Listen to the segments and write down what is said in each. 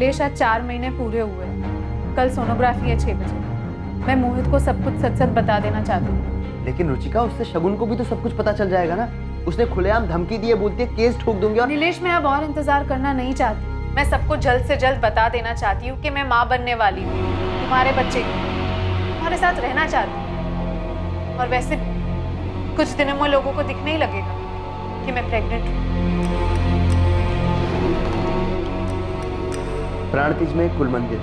नीलेश आज 4 महीने पूरे हुए। कल सोनोग्राफी है 6 बजे। मैं मोहित को सब कुछ सच सच बता देना चाहती हूँ। लेकिन रुचिका, उससे शगुन को भी तो सब कुछ पता चल जाएगा ना। उसने खुलेआम धमकी दी है, बोलती है केस ठोक दूंगी। और नीलेश, मैं अब और इंतजार करना नहीं चाहती। मैं सबको जल्द से जल्द बता देना चाहती हूँ कि मैं माँ बनने वाली हूँ, तुम्हारे बच्चे की, तुम्हारे साथ रहना चाहती हूँ। और वैसे कुछ दिनों में लोगों को दिखने ही लगेगा कि मैं प्रेग्नेंट हूँ। प्राणतीज में कुल मंदिर,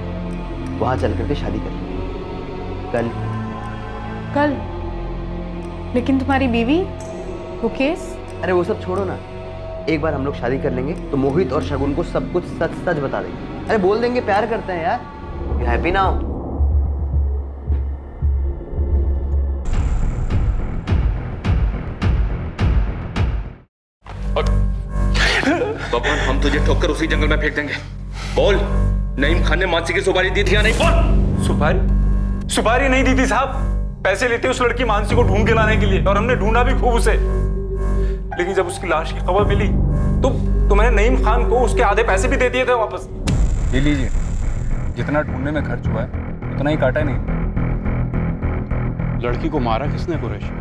वहां चल करके शादी कर लेंगे कल। लेकिन तुम्हारी बीवी, वो केस? अरे वो सब छोड़ो ना, एक बार हम लोग शादी कर लेंगे तो मोहित और शगुन को सब कुछ सच सच बता देंगे। अरे बोल देंगे प्यार करते हैं यार। हैप्पी ना हो? बबन, हम तुझे ठोक कर उसी जंगल में फेंक देंगे। बोल, नईम खान ने मानसी की सुपारी दी थी या नहीं? बोल। सुपारी नहीं दी थी साहब। पैसे लेते उस लड़की मानसी को ढूंढ के लाने के लिए, और हमने ढूंढा भी खूब उसे। लेकिन जब उसकी लाश की खबर मिली तो मैंने नईम खान को उसके आधे पैसे भी दे दिए थे वापस। ये लीजिए, जितना ढूंढने में खर्च हुआ है उतना ही काटा नहीं। लड़की को मारा किसने कुरैशी?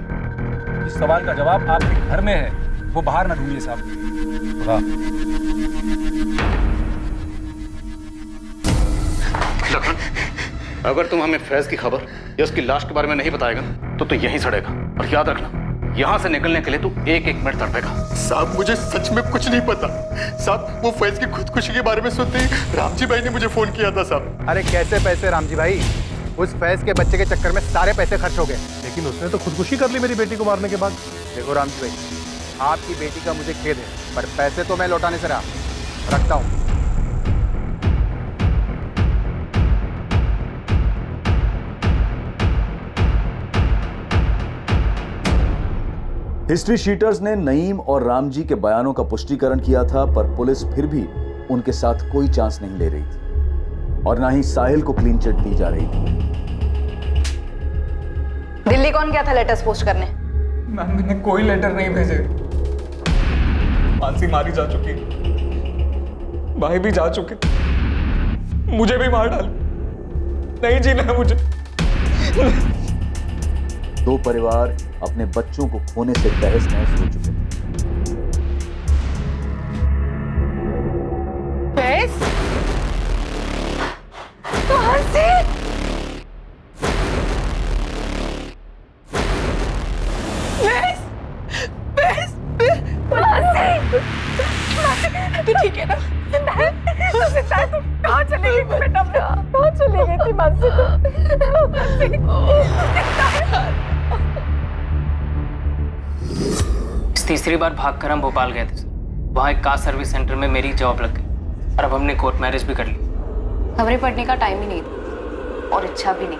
इस सवाल का जवाब आपके घर में है, वो बाहर ना ढूंढिए साहब। लखन, अगर तुम हमें फैज की खबर या उसकी लाश के बारे में नहीं बताएगा तो यहीं सड़ेगा। और याद रखना, यहाँ से निकलने के लिए तू एक एक मिनट तड़पेगा। साहब, मुझे सच में कुछ नहीं पता। साहब, वो फैज की खुदकुशी के बारे में सुनते ही रामजी भाई ने मुझे फोन किया था साहब। अरे कैसे पैसे रामजी भाई? उस फैज के बच्चे के चक्कर में सारे पैसे खर्च हो गए। लेकिन उसने तो खुदकुशी कर ली मेरी बेटी को मारने के बाद। देखो रामजी भाई, आपकी बेटी का मुझे खेद है, पर पैसे तो मैं लौटाने से रखता हूँ। हिस्ट्री शीटर्स ने नईम और रामजी के बयानों का पुष्टिकरण किया था, पर पुलिस फिर भी उनके साथ कोई चांस नहीं ले रही थी और ना ही साहिल को क्लीन चिट दी जा रही थी। दिल्ली कौन गया था लेटर्स पोस्ट करने? मैम, मैंने कोई लेटर नहीं भेजे। मानसी मारी जा चुकी, भाई भी जा चुके, मुझे भी मार डाल। नहीं जीना है मुझे। दो परिवार अपने बच्चों को खोने से तहस नहस हो चुके हैं। फैज? कहां से? तू ठीक है ना? तुझे कहाँ चली गई थी बेटा? कहाँ चली गई थी मानसी? तीसरी बार भागकर हम भोपाल गए थे। वहाँ एक कार सर्विस सेंटर में मेरी जॉब लग गई और अब हमने कोर्ट मैरिज भी कर ली। खबरें पढ़ने का टाइम ही नहीं था और इच्छा भी नहीं।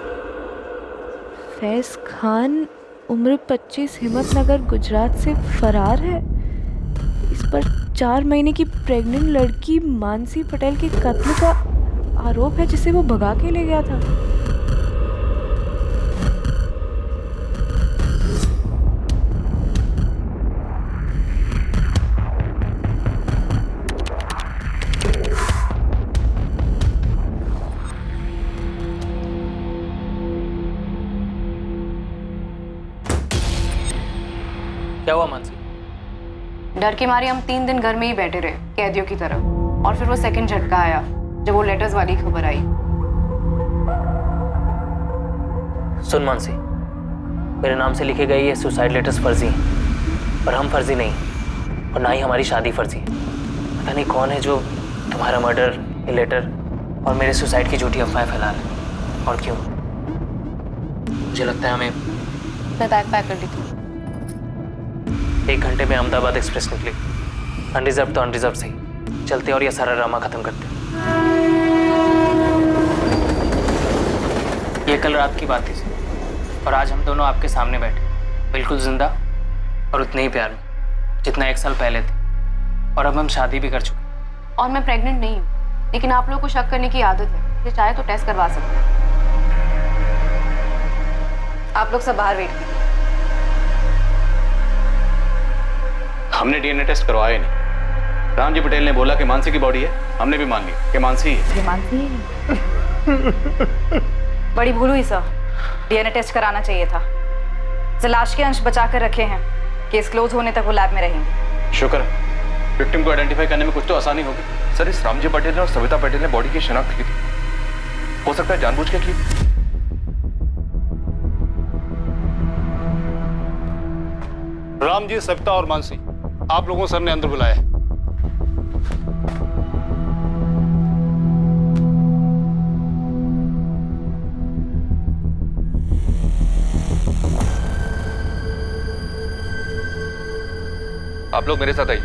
फैज खान उम्र 25, हिम्मतनगर गुजरात से फरार है। इस पर 4 महीने की प्रेग्नेंट लड़की मानसी पटेल के कत्ल का आरोप है, जिसे वो भगा के ले गया था। क्या हुआ मानसी? डर के मारे हम 3 दिन घर में ही बैठे रहे, कैदियों की तरह। और फिर वो सेकंड झटका आया जब वो लेटर्स वाली खबर आई। सुन मानसी, मेरे नाम से लिखे गए ये सुसाइड लेटर्स फर्जी हैं और हम फर्जी नहीं, और ना ही हमारी शादी फर्जी है। पता नहीं कौन है जो तुम्हारा मर्डर, ये लेटर और मेरे सुसाइड की झूठी अफवाहें फैला रहा है। और क्यों? मुझे लगता है हमें। मैं बैग पैक कर दी थी। 1 घंटे में अहमदाबाद एक्सप्रेस निकली। अनरिजर्व तो अनरिजर्व सही, चलते और ये सारा ड्रामा खत्म करते। ये कल रात की बात थी और आज हम दोनों आपके सामने बैठे, बिल्कुल जिंदा और उतने ही प्यार में जितना 1 साल पहले थे। और अब हम शादी भी कर चुके। और मैं प्रेग्नेंट नहीं हूँ, लेकिन आप लोग को शक करने की आदत है। ये चाहे तो टेस्ट करवा सकते हैं। आप लोग सब बाहर वेट कीजिए। हमने डीएनए टेस्ट करवाया नहीं, रामजी पटेल ने बोला कि मानसी की बॉडी है, हमने भी मान लिया कि मानसी है। ये मानसी बड़ी भूल हुई सर, डीएनए टेस्ट कराना चाहिए था। लाश के अंश बचा कर रखे हैं, केस क्लोज होने तक वो लैब में रहेंगे। शुक्र है, विक्टिम को आइडेंटिफाई करने में कुछ तो आसानी होगी। सर, इस रामजी पटेल और सविता पटेल ने बॉडी की शिनाख्त की थी, हो सकता है जानबूझ के की। रामजी, सविता और मानसी, आप लोगों को सर ने अंदर बुलाया है। आप लोग मेरे साथ आइए।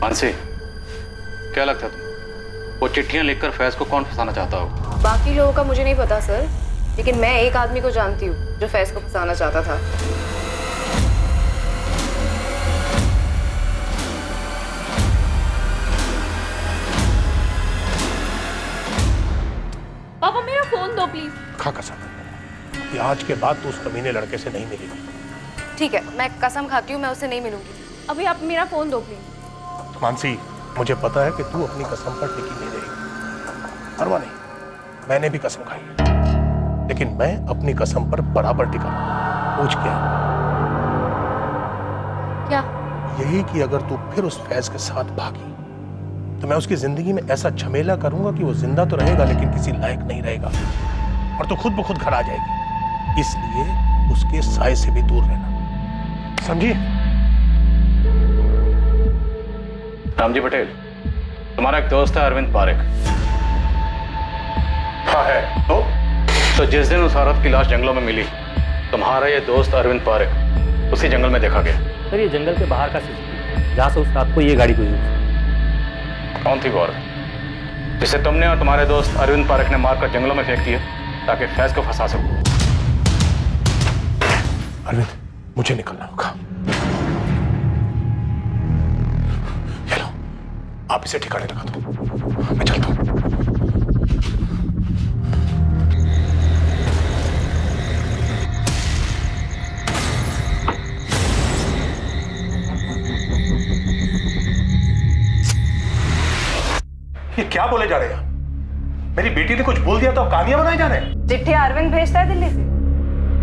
मानसी, क्या लगता है तुम, वो चिट्ठियां लिखकर फैज को कौन फंसाना चाहता होगा? बाकी लोगों का मुझे नहीं पता सर, लेकिन मैं एक आदमी को जानती हूँ जो फैज को फंसाना चाहता था। पापा मेरा फोन दो प्लीज। खा कसम, कि आज के बाद तू उस कमीने लड़के से नहीं मिलेगी। ठीक है, मैं कसम खाती हूँ मैं उससे नहीं मिलूंगी। अभी आप मेरा फोन दो प्लीज। मानसी, मुझे पता है कि तू अपनी कसम पर टिकी नहीं रहेगी। परवाह नहीं, मैंने भी कसम खाई, लेकिन मैं अपनी कसम पर बराबर टिका। पूछ क्या? क्या? यही कि अगर तू फिर उस फैज के साथ भागी तो मैं उसकी जिंदगी में ऐसा झमेला करूंगा कि वो जिंदा तो रहेगा लेकिन किसी लायक नहीं रहेगा, और तो खुद ब खुद घर आ जाएगी। इसलिए उसके साए से भी दूर रहना, समझी? रामजी पटेल, तुम्हारा एक दोस्त है अरविंद पारेख। हाँ है। तो जिस दिन उस औरत की लाश जंगलों में मिली, तुम्हारा ये दोस्त अरविंद पारेख उसी जंगल में देखा गया। सर, ये जंगल के बाहर का सीसीटीवी, जहाँ से उस रात को ये गाड़ी गुजरी। कौन थी वो औरत जिसे तुमने और तुम्हारे दोस्त अरविंद पारेख ने मारकर जंगलों में फेंक दिया ताकि फैज को फंसा सको? अरविंद, मुझे निकलना होगा। ये लो, आप इसे ठिकाने लगा दो, मैं चलता हूं। ये क्या बोले जा रहे हैं? मेरी बेटी ने कुछ बोल दिया तो कहानियां बनाई जा रहे हैं? चिट्ठी अरविंद भेजता है दिल्ली से,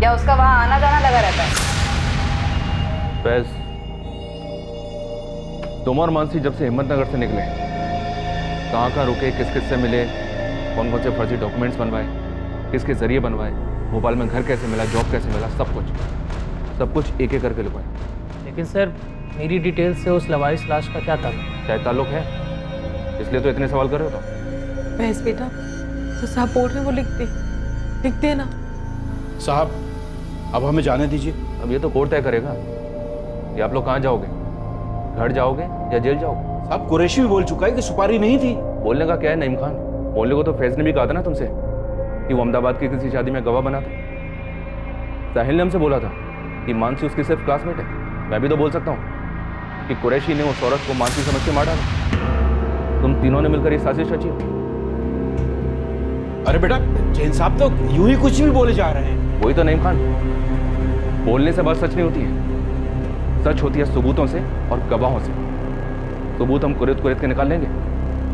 या उसका वहां आना जाना लगा रहता है? फैज, तुम और मानसी जब से हिम्मतनगर से निकले, कहाँ रुके, किस किस से मिले, कौन कौन से फर्जी डॉक्यूमेंट्स बनवाए, किसके जरिए बनवाए, भोपाल में घर कैसे मिला, जॉब कैसे मिला, सब कुछ एक एक करके लिखवाए। लेकिन सर, मेरी डिटेल से उस लवारिस लाश का क्या ताल्लुक? शायद ताल्लुक है, इसलिए तो इतने सवाल कर रहे हो। भैंस बेटा, तो साहब बोल रहे वो लिख दे ना। साहब, अब हमें जाने दीजिए। अब ये तो कोर्ट तय करेगा कि आप लोग कहाँ जाओगे, घर जाओगे या जेल जाओगे। साहब, कुरैशी भी बोल चुका है कि सुपारी नहीं थी। बोलने का क्या है नईम खान, बोलने को तो फैज ने भी कहा था ना तुमसे कि वो अहमदाबाद की किसी शादी में गवाह बना था। साहिल ने हमसे बोला था कि मानसी उसकी सिर्फ क्लासमेट है। मैं भी तो बोल सकता हूँ कि कुरैशी ने उस औरत को मानसी समझ के मार डाला। तुम तीनों ने मिलकर ये साजिश रची। अरे बेटा, जैन साहब तो यूं ही कुछ भी बोले जा रहे हैं। वही तो नईम खान, बोलने से बात सच नहीं होती है, सच होती है सबूतों से और गवाहों से। सबूत हम कुरेद के निकाल लेंगे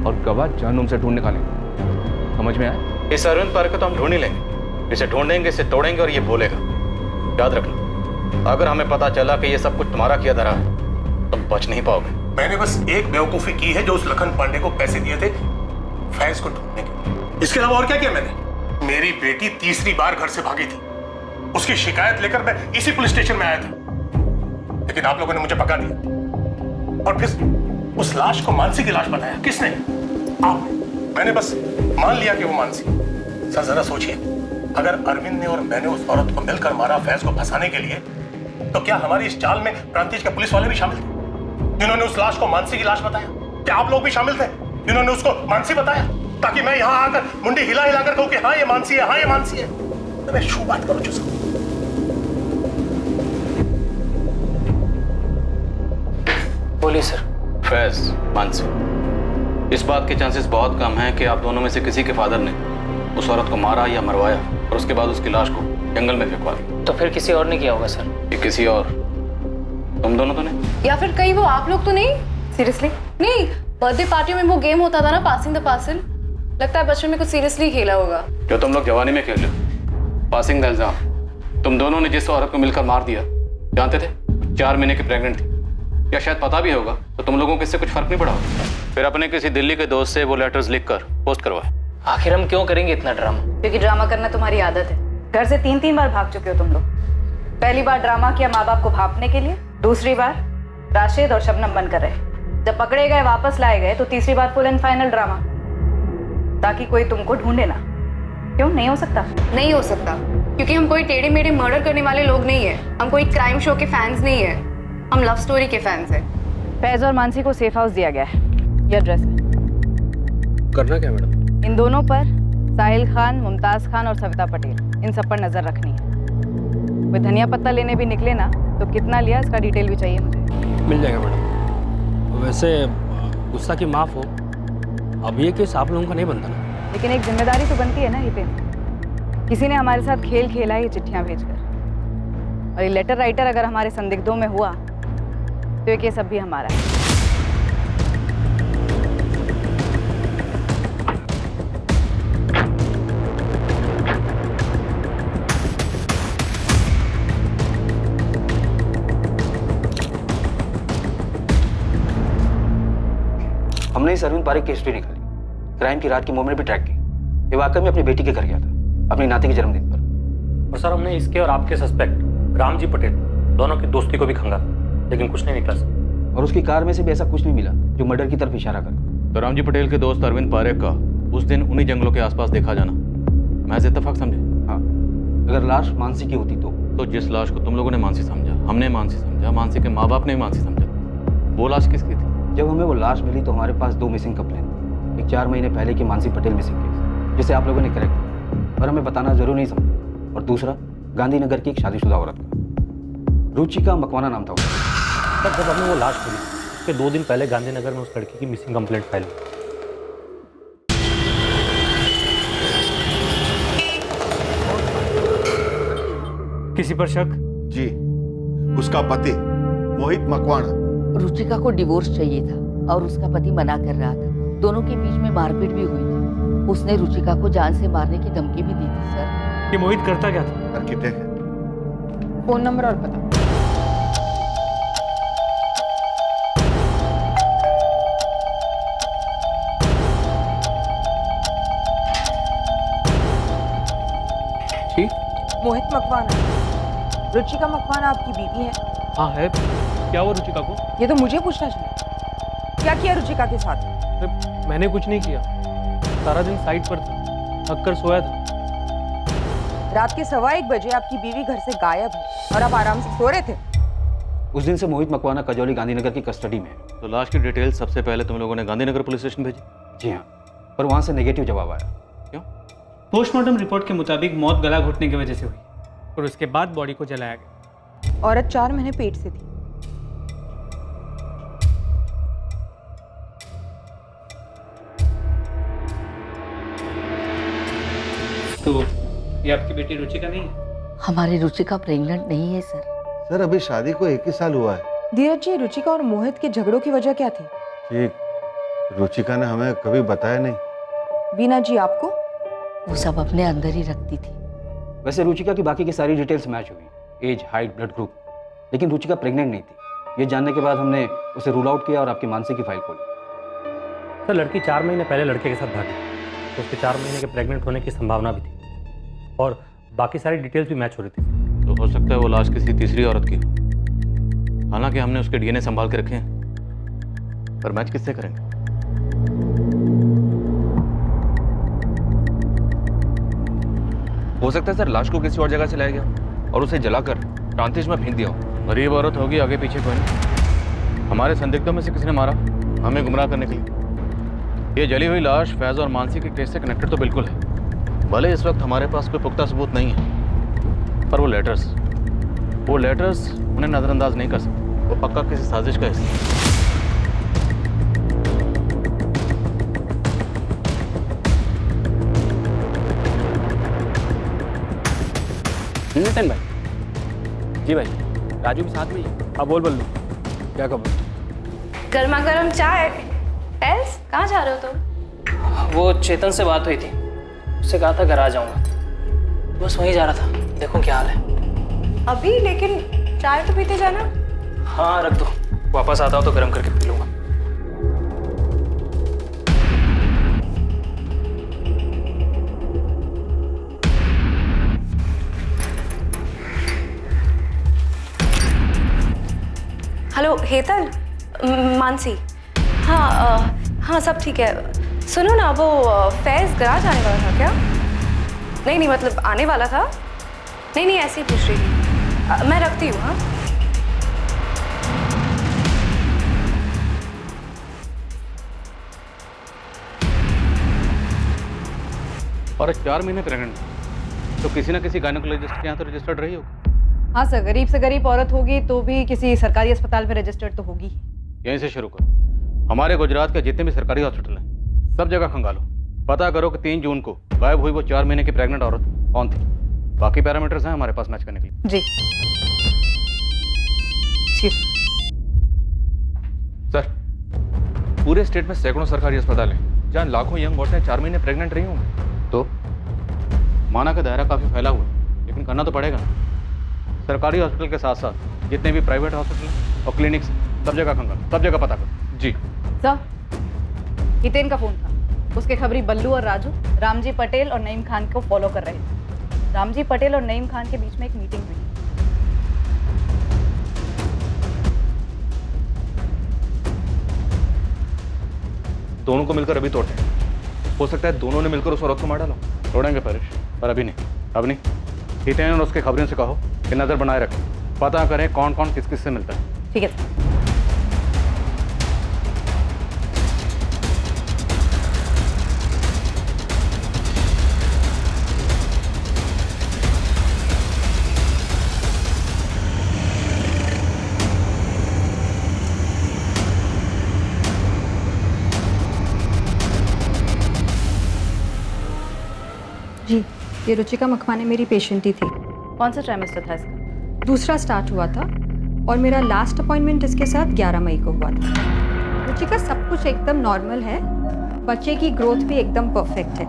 और गवाह जहन्नुम से ढूंढ निकालेंगे। समझ में आया? इस अरविंद पारेख को तो हम ढूंढ ही लेंगे, इसे ढूंढेंगे, इसे तोड़ेंगे और ये बोलेगा। याद रखना, अगर हमें पता चला कि ये सब कुछ तुम्हारा किया धरा है तो बच नहीं पाओगे। मैंने बस एक बेवकूफी की है, जो उस लखन पांडे को पैसे दिए थे फैज को ढूंढने के। इसके अलावा और क्या किया मैंने? मेरी बेटी तीसरी बार घर से भागी थी, उसकी शिकायत लेकर मैं इसी पुलिस स्टेशन में आया था, लेकिन आप लोगों ने मुझे पकड़ दिया। और फिर उस लाश को मानसी की लाश बताया। किसने? आपने। मैंने बस मान लिया कि वो मानसी। सर जरा सोचिए, अगर अरविंद ने और मैंने उस औरत को मिलकर मारा फैज को फंसाने के लिए, तो क्या हमारी इस चाल में प्रांतिज के पुलिस वाले भी शामिल थे जिन्होंने उस लाश को मानसी की लाश बताया? क्या आप लोग भी शामिल थे जिन्होंने उसको मानसी बताया, ताकि मैं यहां आकर मुंडी हिला हिलाकर कहूं कि हाँ ये मानसी है, हाँ ये मानसी है? तो मैं शू बात करूं जिसको। बोलिए सर। फैज, मानसी, इस बात के चांसेस बहुत कम हैं कि आप दोनों में से किसी के फादर ने उस औरत को मारा या मरवाया और उसके बाद उसकी लाश को जंगल में फेंकवा दी। तो फिर किसी और ने किया होगा सर? ये किसी और तुम दोनों तो नहीं? या फिर कहीं वो आप लोग तो नहीं? सीरियसली नहीं, बर्थडे पार्टी में वो गेम होता था ना, पासिंग द पार्सल, लगता है बचपन में कुछ सीरियसली खेला होगा। जो तुम लोग जवानी में खेल लो, पासिंग द इल्जाम। तुम दोनों ने जिस औरत को मिलकर मार दिया, जानते थे 4 महीने की प्रेग्नेंट थी, या शायद पता भी होगा, तो तुम लोगों को इससे कुछ फर्क नहीं पड़ा। फिर अपने किसी दिल्ली के दोस्त से वो लेटर्स लिखकर पोस्ट करवाए। आखिर हम क्यों करेंगे इतना ड्रामा? क्योंकि ड्रामा करना तुम्हारी आदत है। घर से 3-3 बार भाग चुके हो तुम लोग। पहली बार ड्रामा किया माँ बाप को भांपने के लिए, दूसरी बार राशिद और शबनम बनकर रहे, जब पकड़े गए वापस लाए गए तो तीसरी बार फुल एंड फाइनल ड्रामा, ताकि कोई तुमको ढूंढे ना। क्यों नहीं हो सकता? नहीं हो सकता, क्योंकि हम कोई टेढ़े मेढ़े मर्डर करने वाले लोग नहीं है, हम कोई क्राइम शो के फैंस नहीं है, हम लव स्टोरी के फैंस हैं। फैज और मानसी को सेफ हाउस दिया गया है, ये एड्रेस है। करना क्या मैडम? इन दोनों पर साहिल खान, मुमताज खान और सविता पटेल, इन सब पर नजर रखनी है। कोई धनिया पत्ता लेने भी निकले ना तो कितना लिया इसका डिटेल भी चाहिए मुझे। मिल जाएगा मैडम। वैसे गुस्सा की माफ़ हो, अब ये केस आप लोगों का नहीं बनता ना? लेकिन एक जिम्मेदारी तो बनती है ना। ये पे किसी ने हमारे साथ खेल खेला है, ये चिट्ठियाँ भेजकर, और ये लेटर राइटर अगर हमारे संदिग्धों में हुआ तो ये केस अब भी हमारा है। हमने इस अरविंद पारेख की हिस्ट्री निकाली, क्राइम की रात की मूवमेंट भी ट्रैक की। ये वाकई में अपनी बेटी के घर गया था, अपनी नाती के जन्मदिन पर। और सर हमने इसके और आपके सस्पेक्ट रामजी पटेल दोनों की दोस्ती को भी खंगा, लेकिन कुछ नहीं निकला सर। और उसकी कार में से भी ऐसा कुछ नहीं मिला जो मर्डर की तरफ इशारा करे। तो रामजी पटेल के दोस्त अरविंद पारेख का उस दिन उन्हीं जंगलों के आसपास देखा जाना महज इत्तेफाक समझे? हाँ, अगर लाश मानसी की होती तो जिस लाश को तुम लोगों ने मानसी समझा, हमने मानसी समझा, मानसी के माँ बाप ने मानसी समझा, वो लाश किसकी थी? जब हमें वो लाश मिली तो हमारे पास 2 मिसिंग कंप्लेन थी। एक 4 महीने पहले की मानसी पटेल मिसिंग केस, जिसे आप लोगों ने करेक्ट किया और हमें बताना जरूर नहीं समझा। और दूसरा गांधीनगर की एक शादीशुदा औरत का, रुचिका मकवाना नाम था उसका। सर जब हमने वो लाश मिली उसके 2 दिन पहले गांधीनगर में उस लड़की की मिसिंग कंप्लेंट फाइल हुई। किसी पर शक? जी, उसका पति मोहित मकवाना। रुचिका को डिवोर्स चाहिए था और उसका पति मना कर रहा था। दोनों के बीच में मारपीट भी हुई थी। उसने रुचिका को जान से मारने की धमकी भी दी थी सर। ये मोहित करता क्या था? आर्किटेक्ट है। फोन नंबर और पता? मोहित मकवाना, रुचिका मकवाना आपकी बीवी है? हाँ है। क्या हुआ रुचिका को? ये तो मुझे पूछना चाहिए। क्या किया रुचिका के साथ? मैंने कुछ नहीं किया, सारा दिन साइट पर था, थक कर सोया था। रात के 1:15 बजे आपकी बीवी घर से गायब है और आप आराम से सो रहे थे। उस दिन से मोहित मकवाना कजौली गांधीनगर की कस्टडी में है। तो लाश की डिटेल सबसे पहले तुम लोगों ने गांधीनगर पुलिस स्टेशन भेजी? जी हाँ, पर वहाँ से नेगेटिव जवाब आया। क्यों? पोस्टमार्टम रिपोर्ट के मुताबिक मौत गला घुटने की वजह से हुई और उसके बाद बॉडी को जलाया गया। औरत 4 महीने पेट से थी। तो ये आपकी बेटी रुचिका नहीं है? हमारी रुचिका प्रेग्नेंट नहीं है सर। सर अभी शादी को 1 ही साल हुआ है। धीरज जी, रुचिका और मोहित के झगड़ों की वजह क्या थी? ठीक, रुचिका ने हमें कभी बताया नहीं। बीना जी आपको? वो सब अपने अंदर ही रखती थी। वैसे रुचिका की बाकी की सारी डिटेल्स मैच हुई, एज, हाइट, ब्लड ग्रुप, लेकिन रुचिका प्रेग्नेंट नहीं थी। ये जानने के बाद हमने उसे रूल आउट किया और आपकी मानसी की फाइल खोली। सर लड़की 4 महीने पहले लड़के के साथ भागी, तो उसके 4 महीने के प्रेग्नेंट होने की संभावना भी थी और बाकी सारी डिटेल्स भी मैच हो रही थी। तो हो सकता है वो लाश किसी तीसरी औरत की हो। हालांकि हमने उसके डीएनए संभाल के रखे हैं, पर मैच किससे करेंगे? हो सकता है सर लाश को किसी और जगह से लाया गया और उसे जलाकर प्रांतिश में फेंक दिया हो। गरीब औरत होगी, आगे पीछे कोई नहीं। हमारे संदिग्धों में से किसी ने मारा, हमें गुमराह करने के लिए। ये जली हुई लाश फैज और मानसी के केस से कनेक्टेड तो बिल्कुल है। भले इस वक्त हमारे पास कोई पुख्ता सबूत नहीं है, पर वो लेटर्स उन्हें नज़रअंदाज नहीं कर सकते। वो पक्का किसी साजिश का हिस्सा। नितिन भाई। जी भाई, राजू भी साथ में ही। हाँ बोल बल्लू, क्या खबर? गर्मा गर्म चाय। फैज, कहाँ जा रहे हो तुम? वो चेतन से बात हुई थी, उससे कहा था घर आ जाऊंगा, बस वहीं जा रहा था, देखो क्या हाल है। अभी? लेकिन चाय तो पीते जाना। हाँ रख दो, वापस आता हो तो गर्म करके पी लूंगा। हेलो हेतल, मानसी। हाँ हाँ सब ठीक है। सुनो ना, वो फैज गराज आने वाला था क्या? नहीं मतलब आने वाला था। नहीं ऐसे ही पूछ रही थी। मैं रखती हूँ। हाँ और 4 महीने प्रेग्नेंट, तो किसी ना किसी गायनेकोलॉजिस्ट के यहाँ तो रजिस्टर्ड रही होगी। हाँ सर, गरीब से गरीब औरत होगी तो भी किसी सरकारी अस्पताल में रजिस्टर्ड तो होगी। यहीं से शुरू करो। हमारे गुजरात के जितने भी सरकारी हॉस्पिटल हैं सब जगह खंगालो, पता करो कि 3 जून को गायब हुई वो 4 महीने की प्रेग्नेंट औरत कौन थी। बाकी पैरामीटर्स हैं हमारे पास मैच करने के लिए। जी सर, पूरे स्टेट में सैकड़ों सरकारी अस्पताल हैं जहाँ लाखों यंग औरतें 4 महीने प्रेग्नेंट रही होंगी। तो माना का दायरा काफ़ी फैला हुआ है, लेकिन करना तो पड़ेगा ना। सरकारी हॉस्पिटल के साथ साथ जितने भी प्राइवेट हॉस्पिटल और क्लिनिक्स सब जगह खंगालो, सब जगह पता करो। जी सर, हितेन का फोन था, उसके खबरी बल्लू और राजू रामजी पटेल और नईम खान को फॉलो कर रहे थे। रामजी पटेल और नईम खान के बीच में एक मीटिंग हुई। दोनों को मिलकर अभी तोड़ते हैं। हो सकता है दोनों ने मिलकर उस औरत को मार डालो। तोड़ेंगे परेश, पर अभी नहीं, अब नहीं। हितेन और उसके खबरियों से कहो कि नज़र बनाए रखें, पता करें कौन कौन किस किस से मिलता है। ठीक है। जी, ये रुचिका मखमाने मेरी पेशेंट ही थी। कौन सा ट्राइमेस्टर था इसका? दूसरा स्टार्ट हुआ था और मेरा लास्ट अपॉइंटमेंट इसके साथ 11 मई को हुआ था। रुचिका सब कुछ एकदम नॉर्मल है, बच्चे की ग्रोथ भी एकदम परफेक्ट है।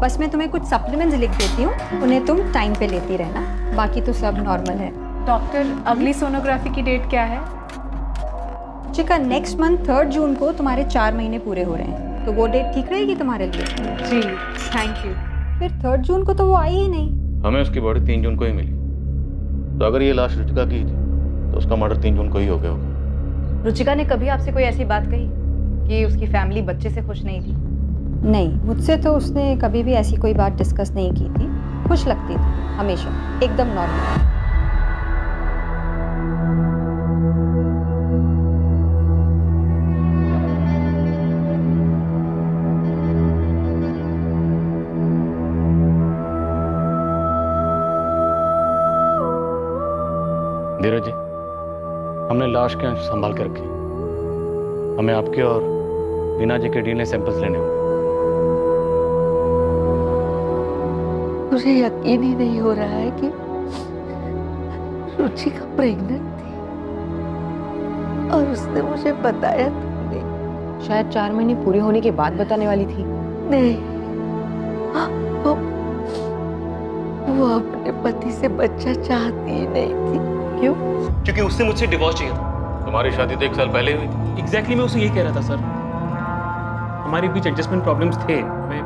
बस मैं तुम्हें कुछ सप्लीमेंट्स लिख देती हूँ, उन्हें तुम टाइम पे लेती रहना, बाकी तो सब नॉर्मल है। डॉक्टर, अगली सोनोग्राफी की डेट क्या है? रुचिका, नेक्स्ट मंथ 3 जून को तुम्हारे 4 महीने पूरे हो रहे हैं, तो वो डेट ठीक रहेगी तुम्हारे लिए? जी थैंक यू। फिर 3 जून को तो वो आई ही नहीं। हमें उसकी बॉडी 3 जून को ही मिली, तो अगर ये लाश रुचिका की थी तो उसका मर्डर 3 जून को ही हो गया होगा। रुचिका ने कभी आपसे कोई ऐसी बात कही कि उसकी फैमिली बच्चे से खुश नहीं थी? नहीं, मुझसे तो उसने कभी भी ऐसी कोई बात डिस्कस नहीं की थी। खुश लगती थी हमेशा, एकदम नॉर्मल। धीरज जी, हमने लाश के अंश संभाल के रखे, हमें आपके और वीना जी के डीएनए सैंपल्स लेने होंगे। मुझे यकीन ही नहीं हो रहा है कि रुचिका प्रेग्नेंट थी और उसने मुझे बताया तक नहीं। शायद 4 महीने पूरे होने के बाद बताने वाली थी। नहीं, वो अपने पति से बच्चा चाहती ही नहीं थी। क्यों? क्योंकि उससे मुझसे डिवोर्स चाहिए था। तुम्हारी शादी तो 1 साल पहले हुई थी। एग्जैक्टली मैं उसे यही कह रहा था सर। हमारे बीच एडजस्टमेंट प्रॉब्लम्स थे, मैं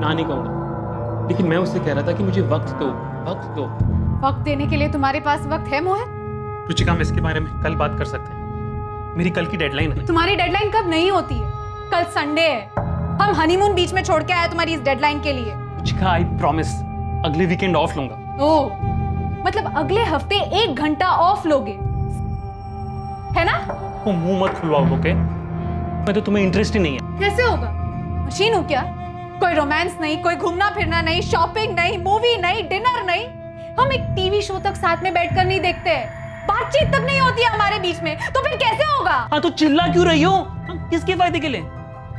ना नहीं कहूँगा, लेकिन मैं उससे कह रहा था कि मुझे वक्त दो, वक्त दो। वक्त देने के लिए तुम्हारे पास वक्त है मोहित? रुचिका, हम इसके बारे में कल बात कर सकते हैं, मेरी कल की डेडलाइन है। तुम्हारी डेडलाइन कब नहीं होती है? कल संडे है, हम हनीमून बीच में छोड़ के आए तुम्हारी इस डेडलाइन के लिए। रुचिका, आई प्रॉमिस अगले वीकेंड ऑफ लूंगा। ओह, मतलब अगले हफ्ते 1 घंटा ऑफ लोगे, है ना? वो मुंह मत खुलवाओ, ओके? मैं तो तुम्हें इंटरेस्ट ही नहीं है। कैसे होगा? मशीन हो क्या? कोई रोमांस नहीं, कोई घूमना फिरना नहीं, शॉपिंग नहीं, मूवी नहीं, डिनर नहीं। हम एक टीवी शो तक साथ में बैठकर नहीं देखते, बातचीत तक नहीं होती है हमारे बीच में, तो फिर कैसे होगा? हाँ तो चिल्ला क्यों रही हो? किसके फायदे के लिए?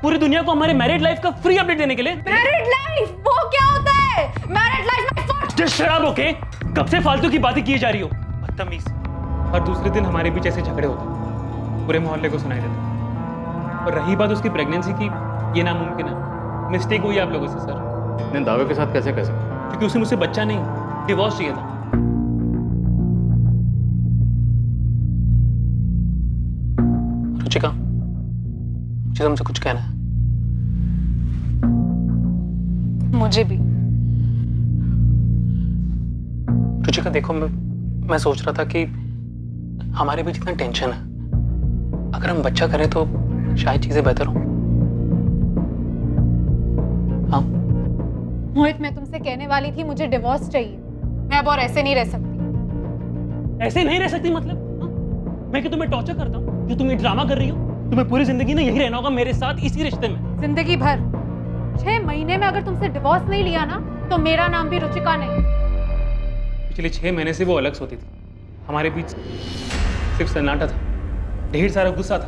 पूरी दुनिया को हमारे मैरिड लाइफ का फ्री अपडेट देने के लिए? मैरिड लाइफ वो क्या होता है? मैरिड लाइफ में जस्ट शट अप, ओके? कब से फालतू की बातें किए जा रही हो? बदतमीज। हर दूसरे दिन हमारे बीच ऐसे झगड़े होते, पूरे मोहल्ले को सुनाई देते। और रही बात उसकी प्रेगनेंसी की, ये नामुमकिन है, मिस्टेक हुई आप लोगों से सर। इतने दावे के साथ कैसे कह सकते? क्योंकि उसे मुझसे बच्चा नहीं, डिवोर्स चाहिए था। रुचिका, मुझे तुमसे कुछ कहना है। मुझे भी। रुचिका देखो, मैं सोच रहा था कि हमारे बीच इतना टेंशन है, अगर हम बच्चा करें तो शायद चीजें बेहतर हो। हाँ मोहित, मैं तुमसे कहने वाली थी मुझे डिवोर्स चाहिए। मैं अब और ऐसे नहीं रह सकती। ऐसे नहीं रह सकती मतलब? हाँ? मैं कि तुम्हें टॉर्चर करता हूँ जो तुम ये ड्रामा कर रही हो? तुम्हें पूरी जिंदगी ना यही रहना होगा मेरे साथ, इसी रिश्ते में। जिंदगी भर? 6 महीने में अगर तुमसे डिवोर्स नहीं लिया ना तो मेरा नाम भी रुचिका नहीं। पिछले 6 महीने से वो अलग सोती थी, हमारे बीच सिर्फ सन्नाटा था, ढेर सारा गुस्सा था,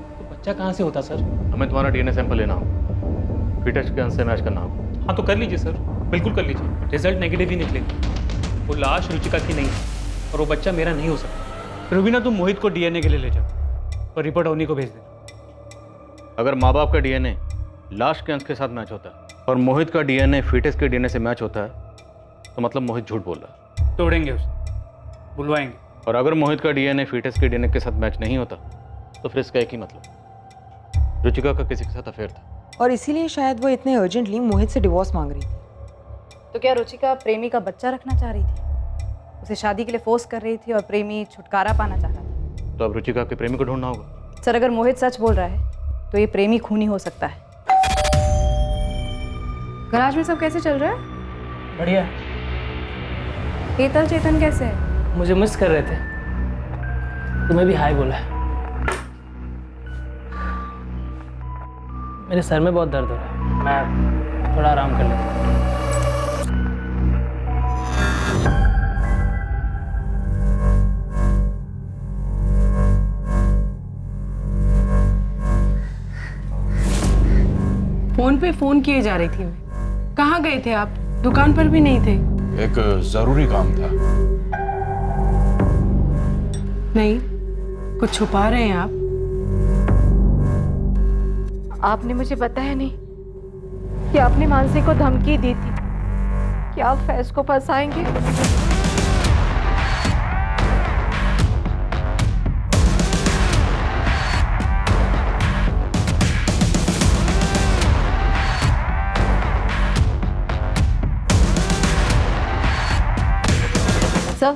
तो बच्चा कहाँ से होता सर? हमें तुम्हारा डीएनए सैंपल लेना होगा, फीटस के अंश से मैच करना होगा। हाँ तो कर लीजिए सर, बिल्कुल कर लीजिए। रिजल्ट नेगेटिव ही निकलेगा। वो लाश रुचिका की नहीं है और वो बच्चा मेरा नहीं हो सकता। रुबीना, तुम मोहित को डीएनए के लिए ले जाओ और रिपोर्ट अवनी को भेज देना। अगर माँ बाप का डीएनए लाश के अंश के साथ मैच होता है और मोहित का डीएनए फीटस के डीएनए से मैच होता है तो मतलब मोहित झूठ बोल रहा है। तोड़ेंगे उसे, बुलवाएंगे। और अगर मोहित का डीएनए फीटस के डीएनए के साथ मैच नहीं होता तो फिर इसका एक ही मतलब, रुचिका का किसी के साथ अफेयर था और इसीलिए शायद वो इतने अर्जेंटली मोहित से डिवोर्स मांग रही थी। तो क्या रुचिका प्रेमी का बच्चा रखना चाह रही थी? उसे शादी के लिए फोर्स कर रही थी और प्रेमी छुटकारा पाना चाह रहा था। तो अब रुचिका के प्रेमी को ढूंढना होगा। सर, अगर मोहित सच बोल रहा है तो ये प्रेमी खूनी हो सकता है। गराज में सब कैसे चल रहा है? बढ़िया। हेतल चेतन कैसे है? मुझे मिस कर रहे थे, तुम्हें भी हाय बोला है। मेरे सर में बहुत दर्द हो रहा है, मैं थोड़ा आराम कर लेता हूँ। फोन पे फोन किए जा रही थी मैं। कहाँ गए थे आप? दुकान पर भी नहीं थे। एक जरूरी काम था। नहीं, कुछ छुपा रहे हैं आप? आपने मुझे बताया नहीं कि आपने मानसी को धमकी दी थी कि आप फैज को फंसाएंगे। सर,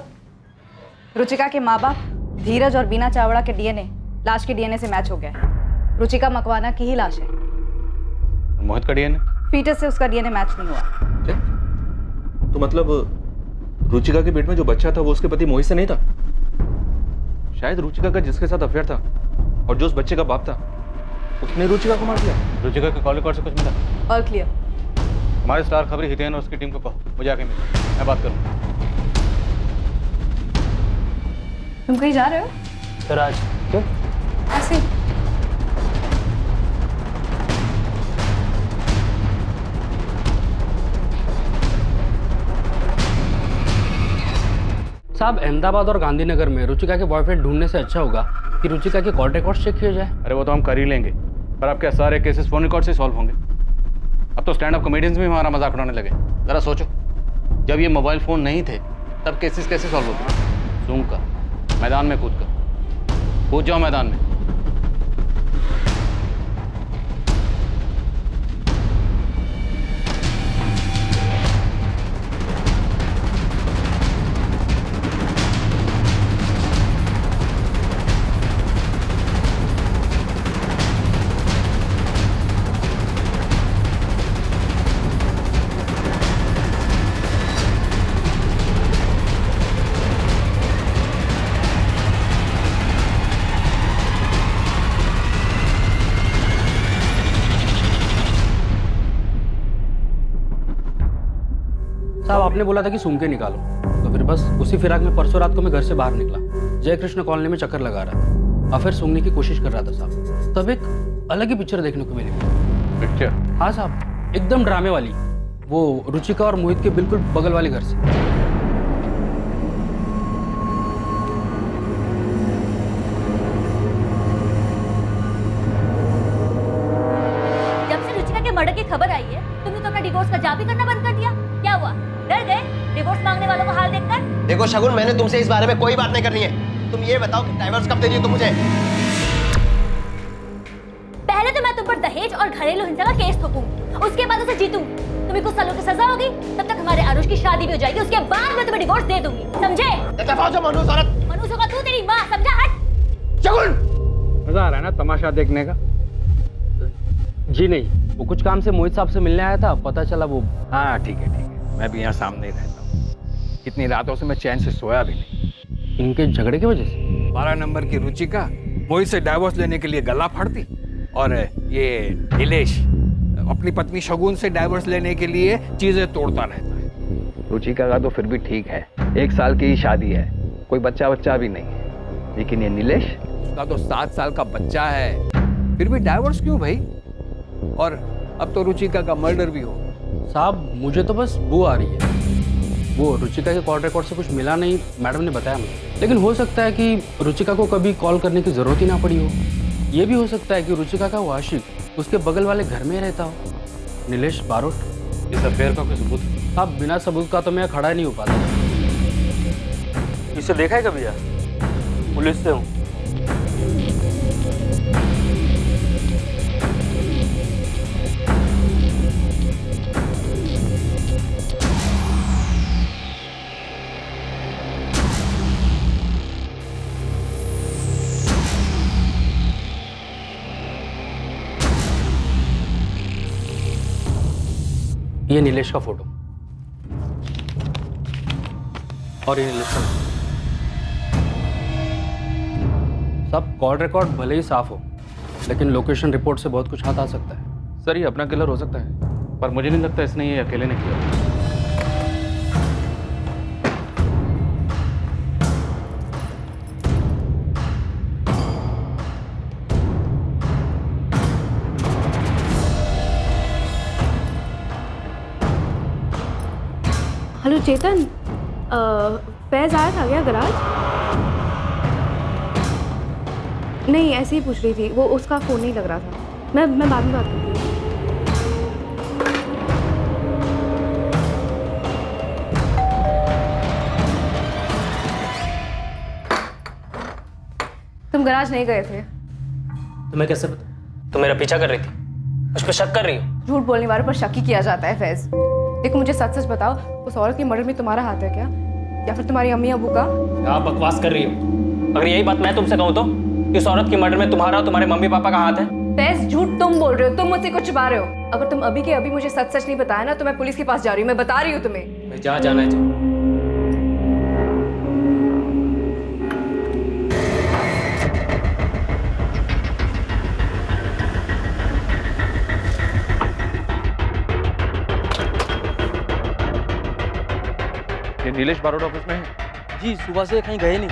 रुचिका के माँ बाप धीरज और बीना चावड़ा के डीएनए लाश के डीएनए से मैच हो गया है। रुचिका मकवाना की ही लाश है। मोहित का डीएनए? फीटस से उसका डीएनए मैच नहीं हुआ। तो मतलब रुचिका के पेट में जो बच्चा था वो उसके पति मोहित से नहीं था? शायद रुचिका का जिसके साथ अफेयर था और जो उस बच्चे का बाप था उसने रुचिका को मार दिया। रुचिका के कॉल रिकॉर्ड से कुछ मिला? All clear. हमारे स्टार खबरी हितेन और उसकी टीम को कहो मुझे आके मिलो, मैं बात करूँ। तुम कहीं जा रहे हो? राज, क्यों? ऐसे। साहब, अहमदाबाद और गांधीनगर में रुचिका के बॉयफ्रेंड ढूंढने से अच्छा होगा कि रुचिका के कॉल रिकॉर्ड चेक किया जाए। अरे वो तो हम कर ही लेंगे, पर आपके सारे केसेस फोन रिकॉर्ड से सॉल्व होंगे। अब तो स्टैंड अप कॉमेडियंस भी हमारा मजाक उड़ाने लगे। जरा सोचो, जब ये मोबाइल फ़ोन नहीं थे तब केसेस कैसे सॉल्व होते? जूम का, मैदान में कूद जाओ मैदान में। साहब, आपने बोला था कि सूंघ के निकालो, तो फिर बस उसी फिराक में परसों रात को मैं घर से बाहर निकला, जय कृष्ण कॉलोनी में चक्कर लगा रहा था और फिर सूंघने की कोशिश कर रहा था साहब। तब एक अलग ही पिक्चर देखने को मिली। पिक्चर? हाँ साहब, एकदम ड्रामे वाली, वो रुचिका और मोहित के बिल्कुल बगल वाले घर से। मर्डर की खबर आई है, तुमने तो अपना डिवोर्स का जा भी करना बंद कर दिया। क्या हुआ, डर गए डिवोर्स मांगने वालों को हाल देखकर? देखो शगुन, मैंने तुमसे इस बारे में कोई बात नहीं करनी है। तुम ये बताओ कि डाइवोर्स कब दे रही हो तुम मुझे? पहले तो मैं तुम पर दहेज और घरेलू हिंसा का केस ठोकूंगी, उसके बाद उसे जीतूंगी। तुम्हें कुछ सालों की सजा होगी, तब तक हमारे आरुष की शादी भी हो जाएगी, उसके बाद मैं तुम्हें डिवोर्स दे दूंगी, समझे? मनुष्य का तू तेरी माँ, समझा? हट। शगुन, मजा आ रहा है ना तमाशा देखने का? जी नहीं, वो कुछ काम से मोहित साहब से मिलने आया था, पता चला वो। हाँ ठीक है, मैं भी यहाँ सामने ही रहता हूँ। कितनी रातों से मैं चैन से सोया भी नहीं। इनके झगड़े की वजह से? 12 नंबर की रुचिका मोहित से डाइवोर्स लेने के लिए गला फाड़ती, और ये नीलेश अपनी पत्नी शगुन से डाइवोर्स लेने के लिए चीजें तोड़ता रहता है। रुचिका का तो फिर भी ठीक है, 1 साल की ही शादी है, कोई बच्चा भी नहीं है। लेकिन ये नीलेश, उसका तो 7 साल का बच्चा है, फिर भी डाइवोर्स क्यों भाई? और अब तो रुचिका का मर्डर भी हो। साहब मुझे तो बस बू आ रही है। वो रुचिका के कॉल रिकॉर्ड से कुछ मिला नहीं, मैडम ने बताया मुझे। लेकिन हो सकता है कि रुचिका को कभी कॉल करने की जरूरत ही ना पड़ी हो। ये भी हो सकता है कि रुचिका का वो आशिक उसके बगल वाले घर में रहता हो, नीलेश बारोट। इस अफेयर का कोई सबूत? अब बिना सबूत का तो मैं खड़ा नहीं हो पाता। इसे देखा है कभी यार? पुलिस से हूँ। ये नीलेश का फोटो और ये नीलेश का। सब कॉल रिकॉर्ड भले ही साफ हो, लेकिन लोकेशन रिपोर्ट से बहुत कुछ हाथ आ सकता है। सर ये अपना किलर हो सकता है, पर मुझे नहीं लगता इसने ये अकेले ने किया। हेलो चेतन, फैज आया था क्या गराज? नहीं, ऐसे ही पूछ रही थी, वो उसका फ़ोन नहीं लग रहा था। मैं बाद में बात करती हूँ। तुम गराज नहीं गए थे? तुम्हें कैसे पता? तुम मेरा पीछा कर रही थी, मुझ पर शक कर रही हो? झूठ बोलने वालों पर शक ही किया जाता है फैज। देखो मुझे सच सच बताओ, उस औरत के मर्डर में तुम्हारा हाथ है क्या, या फिर तुम्हारी अम्मी अबू का? आप बकवास कर रही हो। अगर यही बात मैं तुमसे कहूँ तो इस औरत की मर्डर में तुम्हारा और तुम्हारे मम्मी पापा का हाथ है? फैज झूठ तुम बोल रहे हो, तुम मुझसे कुछ छुपा रहे हो। अगर तुम अभी के अभी मुझे सच सच नहीं बताया ना, तो मैं पुलिस के पास जा रही हूँ। मैं बता रही हूँ तुम्हें। मैं जहाँ जाना है ये नीलेश बारोट ऑफिस में है? जी, सुबह से कहीं गए नहीं।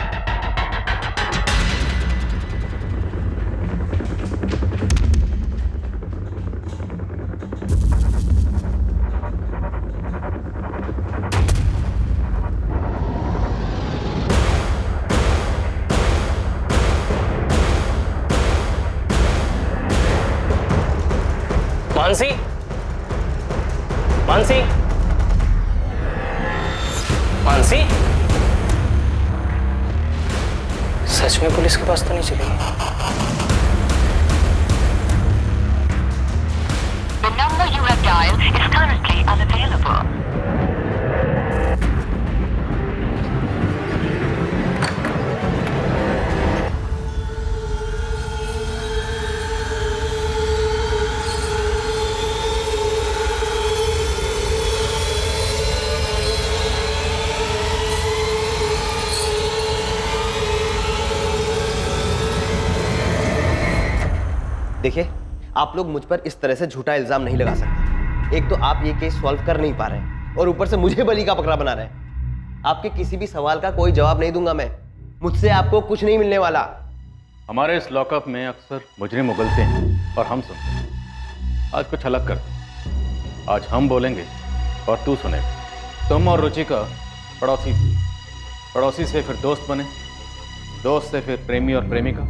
मानसी, मानसी, मानसी, सच में पुलिस के पास तो नहीं चलेगी? The number you have dialed is currently unavailable. देखिए, आप लोग मुझ पर इस तरह से झूठा इल्जाम नहीं लगा सकते। एक तो आप ये केस सॉल्व कर नहीं पा रहे हैं, और ऊपर से मुझे बली का बकरा बना रहे हैं। आपके किसी भी सवाल का कोई जवाब नहीं दूंगा मैं। मुझसे आपको कुछ नहीं मिलने वाला। हमारे इस लॉकअप में अक्सर मुजरिम उगलते हैं और हम सुनते हैं। आज कुछ अलग करते हैं। आज हम बोलेंगे और तू सुनेगा। तुम और रुचिका पड़ोसी थी, पड़ोसी से फिर दोस्त बने, दोस्त से फिर प्रेमी और प्रेमिका,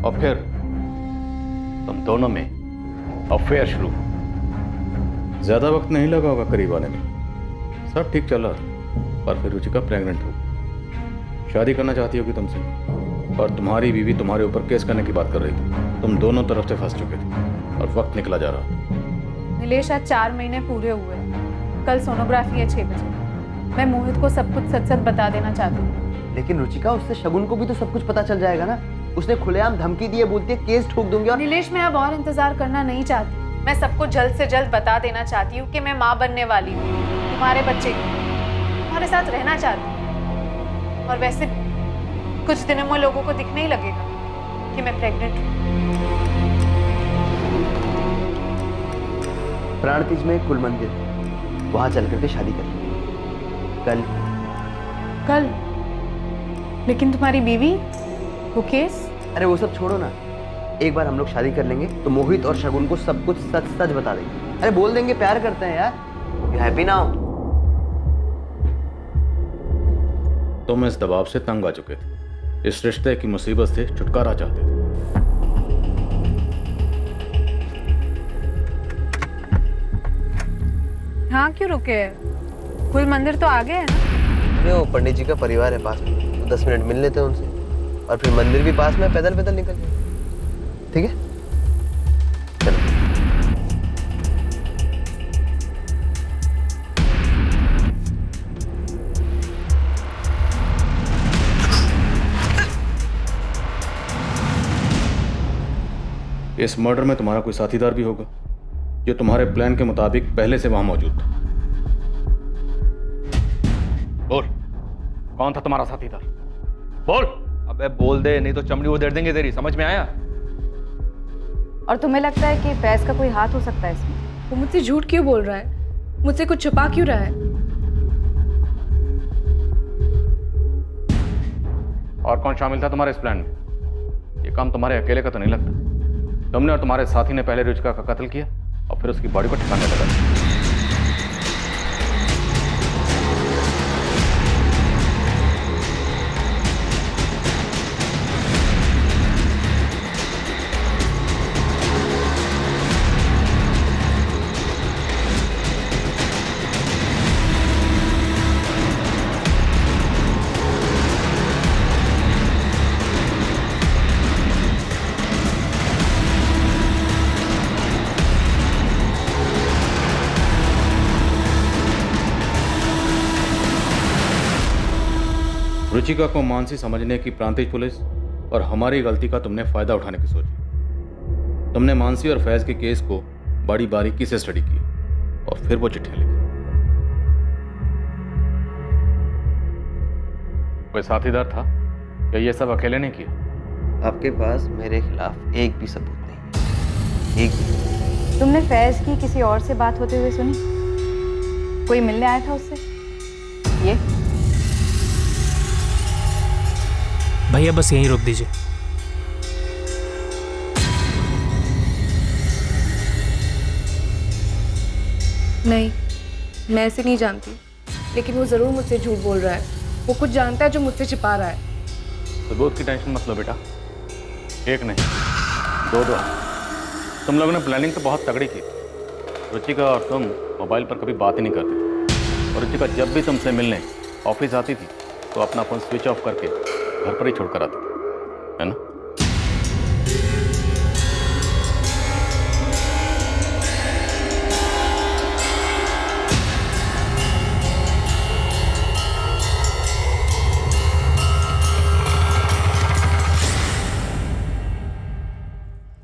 और फिर तुम दोनों में अफेयर शुरू। ज़्यादा वक्त नहीं लगा होगा करीब आने में। सब ठीक चल रहा था और फिर रुचिका प्रेग्नेंट हो गई। शादी करना चाहती होगी तुमसे और तुम्हारी बीवी तुम्हारे ऊपर केस करने की बात कर रही थी। तुम दोनों तरफ से फंस चुके थे और वक्त निकला जा रहा था। नीलेश, आज 4 महीने पूरे हुए हैं। कल सोनोग्राफी है 6 बजे। मैं मोहित को सब कुछ सच सच बता देना चाहती हूँ। लेकिन रुचिका, उससे शगुन को भी तो सब कुछ पता चल जाएगा ना। उसने खुलेआम धमकी दी है, बोलती है केस ठोक दूंगी। और नीलेश, मैं अब और इंतजार करना नहीं चाहती। मैं सबको जल्द से जल्द बता देना चाहती हूँ कि मैं माँ बनने वाली हूँ। तुम्हारे बच्चे तुम्हारे साथ रहना चाहती हूँ। और वैसे कुछ दिनों में लोगों को दिखने ही लगेगा कि मैं प्रेग्नेंट हूँ। प्राणतीज में कुल मंदिर, वहां चल करके शादी कर कल। कल? लेकिन तुम्हारी बीवी, वो केस? अरे वो सब छोड़ो ना, एक बार हम लोग शादी कर लेंगे तो मोहित और शगुन को सब कुछ सच सच बता देंगे। अरे बोल देंगे प्यार करते हैं यार। You happy now? तुम इस दबाव से तंग आ चुके थे, इस रिश्ते की मुसीबत से छुटकारा चाहते थे। हाँ, क्यों रुके? कुल मंदिर तो आगे है ना? अरे वो पंडित जी का परिवार है पास में, 10 मिनट मिल लेते हैं उनसे और फिर मंदिर भी पास में, पैदल पैदल निकल जाए। ठीक है, चलो। इस मर्डर में तुम्हारा कोई साथीदार भी होगा जो तुम्हारे प्लान के मुताबिक पहले से वहां मौजूद था। बोल, कौन था तुम्हारा साथीदार? बोल। अबे बोल दे, नहीं तो चमड़ी उधेड़ देंगे तेरी। समझ में आया? और तुम्हें लगता है कि फैज का कोई हाथ हो सकता है इसमें? वो मुझसे झूठ क्यों बोल रहा है? मुझसे कुछ छुपा क्यों रहा है? और कौन शामिल था तुम्हारे इस प्लान में? ये काम तुम्हारे अकेले का तो नहीं लगता। तुमने और तुम्हारे साथी ने पहले रुचिका का कत्ल किया और फिर उसकी बॉडी को ठिकाने लगा। रुचिका को मानसी समझने की प्रांतिज पुलिस और हमारी गलती का तुमने फायदा उठाने की सोची। तुमने मानसी और फैज के केस को बड़ी बारीकी से स्टडी की और फिर वो चिट्ठियां लिखी। कोई साथीदार था या ये सब अकेले ने किया? आपके पास मेरे खिलाफ एक भी सबूत नहीं, एक भी। तुमने फैज की किसी और से बात होते हुए सुनी? कोई मिलने आया था उससे? ये भैया बस यहीं रोक दीजिए। नहीं, मैं ऐसे नहीं जानती, लेकिन वो जरूर मुझसे झूठ बोल रहा है। वो कुछ जानता है जो मुझसे छिपा रहा है। सबूत की टेंशन मत लो बेटा, एक नहीं दो। तुम लोगों ने प्लानिंग तो बहुत तगड़ी की। रुचिका और तुम मोबाइल पर कभी बात ही नहीं करते और रुचिका जब भी तुमसे मिलने ऑफिस आती थी तो अपना फोन स्विच ऑफ करके घर पर ही छोड़कर आती थी, है ना?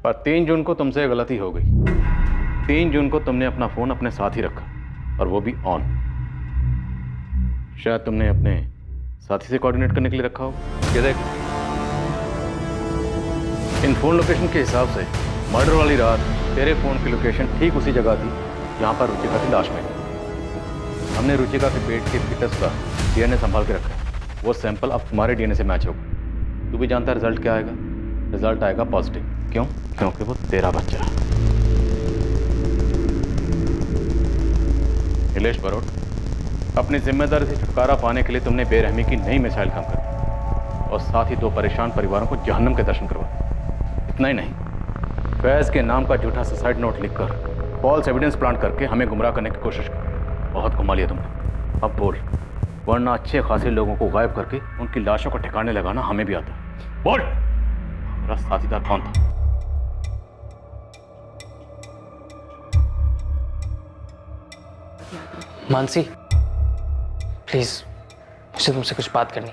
पर 3 जून को तुमसे गलती हो गई। 3 जून को तुमने अपना फोन अपने साथ ही रखा और वो भी ऑन। शायद तुमने अपने साथी से कोऑर्डिनेट करने के लिए रखा हो। ये देख, इन फोन लोकेशन के हिसाब से मर्डर वाली रात तेरे फोन की लोकेशन ठीक उसी जगह थी जहां पर रुचिका की लाश मिली। हमने रुचिका के पेट के फिटस का डीएनए संभाल के रखा है। वो सैंपल अब तुम्हारे डीएनए से मैच होगा। तू भी जानता है रिजल्ट क्या आएगा? रिजल्ट आएगा पॉजिटिव। क्यों? क्योंकि वो तेरा बच्चा है। नीलेश बरोट, अपनी जिम्मेदारी से छुटकारा पाने के लिए तुमने बेरहमी की नई मिसाइल काम कर और साथ ही 2 परेशान परिवारों को जहन्नम के दर्शन करवा। इतना ही नहीं, फैज के नाम का झूठा सुसाइड नोट लिखकर फॉल्स एविडेंस प्लांट करके हमें गुमराह करने की कोशिश की। बहुत घुमा लिया तुमने। अब बोल, वरना अच्छे खासे लोगों को गायब करके उनकी लाशों को ठिकाने लगाना हमें भी आता है। बोल, मेरा साथीदार कौन था? मानसी, प्लीज मुझे तुमसे कुछ बात करनी।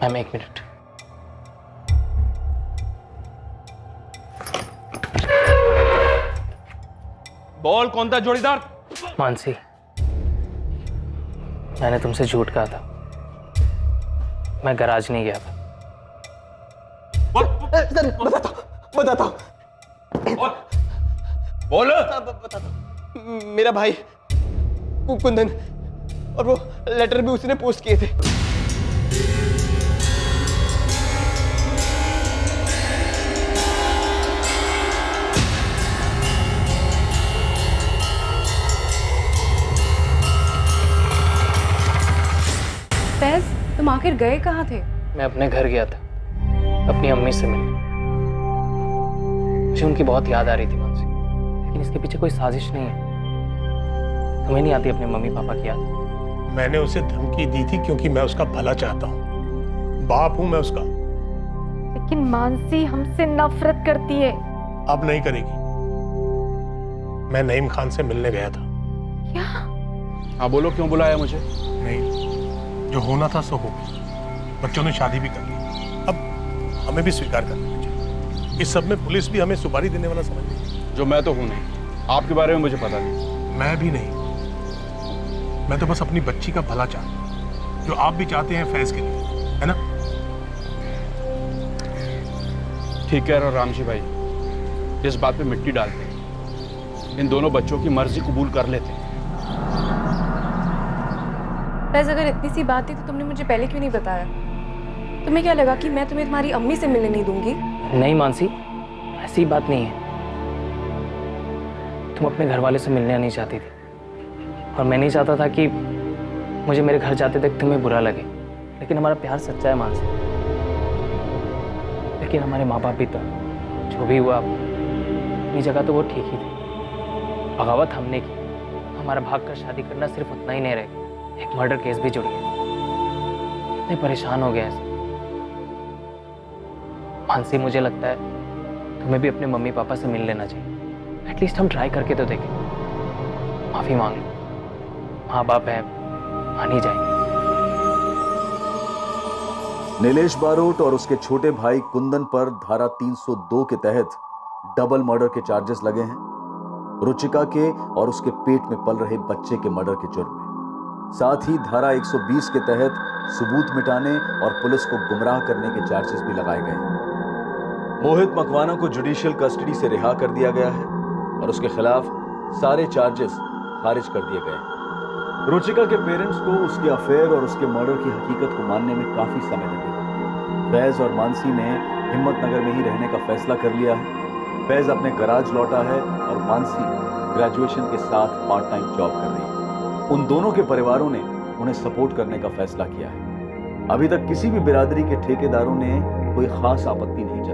Ma'am, 1 minute. बोल, कौन था जोड़ीदार? मानसी, मैंने तुमसे झूठ कहा था। मैं गराज नहीं गया था। बताता बोल। मेरा भाई कुंदन, और वो लेटर भी उसने पोस्ट किए थे। फैज, तुम आखिर गए कहाँ थे? मैं अपने घर गया था, अपनी अम्मी से मिलने। मुझे उनकी बहुत याद आ रही थी मानसी, लेकिन इसके पीछे कोई साजिश नहीं है। तुम्हें नहीं आती अपने मम्मी पापा की याद? मैंने उसे धमकी दी थी क्योंकि मैं उसका भला चाहता हूँ। बाप हूं मैं उसका। लेकिन मानसी हमसे नफरत करती है। अब नहीं करेगी। मैं नईम खान से मिलने गया था। क्या? हाँ बोलो, क्यों बुलाया मुझे? नहीं, जो होना था सो हो गया। बच्चों ने शादी भी कर ली। अब हमें भी स्वीकार करना चाहिए। इस सब में पुलिस भी हमें सुपारी देने वाला समझ रही। जो मैं तो हूं नहीं, आपके बारे में मुझे पता नहीं। मैं भी नहीं। मैं तो बस अपनी बच्ची का भला चाहता हूं, जो आप भी चाहते हैं फैज के लिए, है ना? ठीक कह रहे हो रामजी भाई, इस बात पे मिट्टी डालते हैं। इन दोनों बच्चों की मर्जी कबूल कर लेते हैं। फैज, अगर इतनी सी बात थी तो तुमने मुझे पहले क्यों नहीं बताया? तुम्हें क्या लगा कि मैं तुम्हें तुम्हारी अम्मी से मिलने नहीं दूंगी? नहीं मानसी, ऐसी बात नहीं है। तुम अपने घर वाले से मिलने नहीं चाहती थी, और मैं नहीं चाहता था कि मुझे मेरे घर जाते तक तुम्हें बुरा लगे। लेकिन हमारा प्यार सच्चा है मानसी। लेकिन हमारे माँ बाप भी तो, जो भी हुआ अपनी जगह तो वो ठीक ही थे। बगावत हमने की, हमारा भाग कर शादी करना सिर्फ उतना ही नहीं रह, एक मर्डर केस भी जुड़ गया। इतने परेशान हो गया ऐसे। मानसी, मुझे लगता है तुम्हें भी अपने मम्मी पापा से मिल लेना चाहिए। एटलीस्ट हम ट्राई करके तो देखें। माफी मांग लो, माँ बाप है, मान ही जाएंगे। नीलेश बारोट और उसके छोटे भाई कुंदन पर धारा 302 के तहत डबल मर्डर के चार्जेस लगे हैं, रुचिका के और उसके पेट में पल रहे बच्चे के मर्डर के जुर्म में। साथ ही धारा 120 के तहत सबूत मिटाने और पुलिस को गुमराह करने के चार्जेस भी लगाए गए हैं। मोहित मकवाना को जुडिशियल कस्टडी से रिहा कर दिया गया है और उसके खिलाफ सारे चार्जेस खारिज कर दिए गए हैं। रुचिका के पेरेंट्स को उसके अफेयर और उसके मर्डर की हकीकत को मानने में काफी समय लगेगा। फैज और मानसी ने हिम्मतनगर में ही रहने का फैसला कर लिया है। फैज अपने गराज लौटा है और मानसी ग्रेजुएशन के साथ पार्ट टाइम जॉब कर रही है। उन दोनों के परिवारों ने उन्हें सपोर्ट करने का फैसला किया है। अभी तक किसी भी बिरादरी के ठेकेदारों ने कोई खास आपत्ति नहीं जताई।